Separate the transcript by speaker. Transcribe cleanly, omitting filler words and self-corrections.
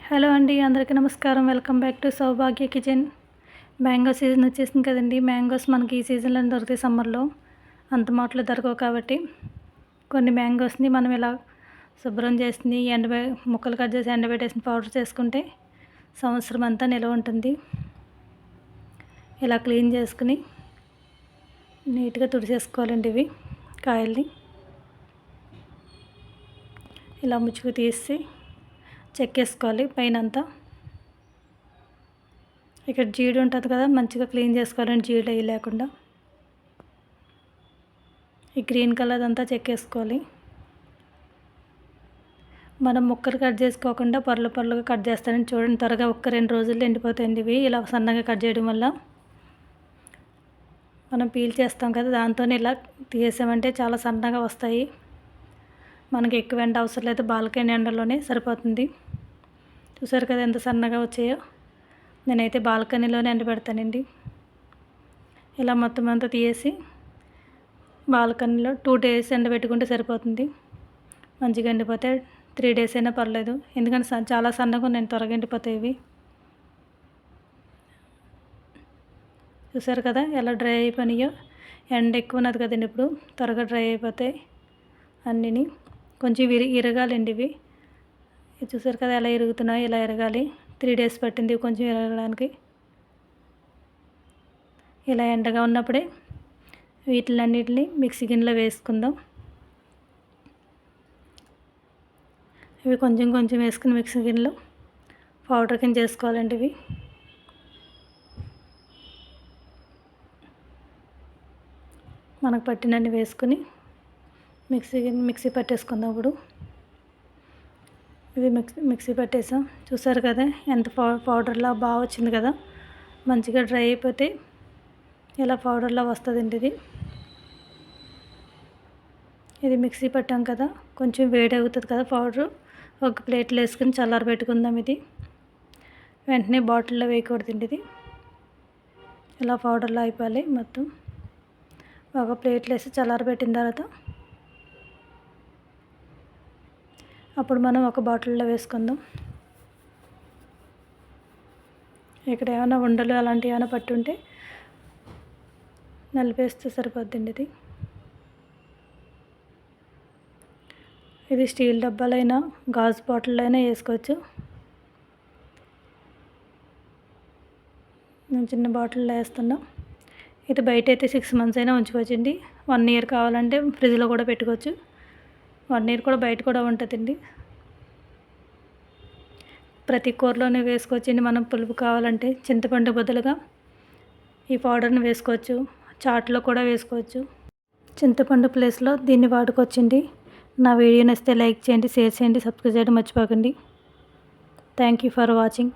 Speaker 1: Hello అండి, అందరికీ నమస్కారం. Welcome back to Saubhagya kitchen. Mango season వచ్చేసింది కదండి. మ్యాంగోస్ మనకి ఈ సీజన్లో దొరుకుతాయి. సమ్మర్లో అంత మాటలు దొరకవు కాబట్టి కొన్ని మ్యాంగోస్ని మనం ఇలా శుభ్రం చేసి ముక్కలు కట్ చేసి ఎండబెట్టేసి పౌడర్ చేసుకుంటే సంవత్సరం అంతా నిల్వ ఉంటుంది. ఇలా క్లీన్ చేసుకుని నీట్గా తుడిచేసుకోవాలండి. ఇవి కాయల్ని ఇలా ముచ్చుకు తీసి చెక్కేసుకోవాలి. పైన అంతా ఇక్కడ జీడి ఉంటుంది కదా, మంచిగా క్లీన్ చేసుకోవాలండి. జీడి అయ్యి లేకుండా ఈ గ్రీన్ కలర్ అంతా చెక్కేసుకోవాలి. మనం ముక్కలు కట్ చేసుకోకుండా పొరలుగా కట్ చేస్తానని చూడండి. త్వరగా 1-2 రోజుల్లో ఎండిపోతాయండి ఇవి. ఇలా సన్నగా కట్ చేయడం వల్ల మనం పీల్ చేస్తాం కదా, దాంతోనే ఇలా తీసామంటే చాలా సన్నగా వస్తాయి. మనకి ఎక్కువ ఎండ అవసరం లేదు, బాల్కనీ ఎండలోనే సరిపోతుంది. చూసారు కదా ఎంత సన్నగా వచ్చాయో. నేనైతే బాల్కనీలోనే ఎండబెడతానండి. ఇలా మొత్తం అంతా తీసి బాల్కనీలో 2 days ఎండబెట్టుకుంటే సరిపోతుంది. మంచిగా ఎండిపోతే 3 days అయినా పర్లేదు, ఎందుకంటే చాలా సన్నగా నేను త్వరగా ఎండిపోతాయి ఇవి. చూసారు కదా ఎలా డ్రై అయిపోయినాయో. ఎండ ఎక్కువ ఉన్నది కదండి, ఇప్పుడు త్వరగా డ్రై అయిపోతాయి అన్నీ. కొంచెం ఇరగాలండి ఇవి. చూసారు కదా ఎలా ఇరుగుతున్నాయో. ఇలా ఇరగాలి. 3 days పట్టింది కొంచెం ఇరగడానికి. ఇలా ఎండగా ఉన్నప్పుడే వీటిలన్నిటిని మిక్సీ గిన్నెలో వేసుకుందాం. ఇవి కొంచెం కొంచెం వేసుకుని మిక్సీ గిన్నెలో పౌడర్ కింద చేసుకోవాలండి. ఇవి మనకు పట్టినన్ని వేసుకుని మిక్సీ పట్టేసుకుందాం. ఇప్పుడు ఇది మిక్సీ పట్టేసాం. చూసారు కదా ఎంత పౌడర్లా బాగా వచ్చింది కదా. మంచిగా డ్రై అయిపోతే ఇలా పౌడర్లా వస్తుందండి ఇది మిక్సీ పట్టాం కదా, కొంచెం వేడి అవుతుంది కదా పౌడరు. ఒక ప్లేట్లో వేసుకుని చల్లారబెట్టుకుందాం. ఇది వెంటనే బాటిల్లో వేయకూడదండి. ఇది ఇలా పౌడర్లో అయిపోవాలి మొత్తం. ఒక ప్లేట్లో వేసి చల్లారబెట్టిన తర్వాత అప్పుడు మనం ఒక బాటిల్లో వేసుకుందాం. ఇక్కడ ఏమైనా ఉండలు అలాంటివి ఏమైనా పట్టి ఉంటే నలిపేస్తే సరిపోద్దండి. ఇది స్టీల్ డబ్బాలైనా గాజు బాటిల్లో అయినా వేసుకోవచ్చు. నేను చిన్న బాటిల్లో వేస్తున్నా. ఇది బయట అయితే 6 months అయినా ఉంచుకోవచ్చండి. 1 year కావాలంటే ఫ్రిడ్జ్లో కూడా పెట్టుకోవచ్చు. 1 year కూడా బయట కూడా ఉంటుందండి. ప్రతి కూరలోనే వేసుకోవచ్చండి. మనం పులుపు కావాలంటే చింతపండు బదులుగా ఈ పౌడర్ని వేసుకోవచ్చు. చాట్లో కూడా వేసుకోవచ్చు. చింతపండు ప్లేస్లో దీన్ని వాడుకోవచ్చండి. నా వీడియో నచ్చితే లైక్ చేయండి, షేర్ చేయండి, సబ్స్క్రైబ్ చేయడం మర్చిపోకండి. Thank you for watching.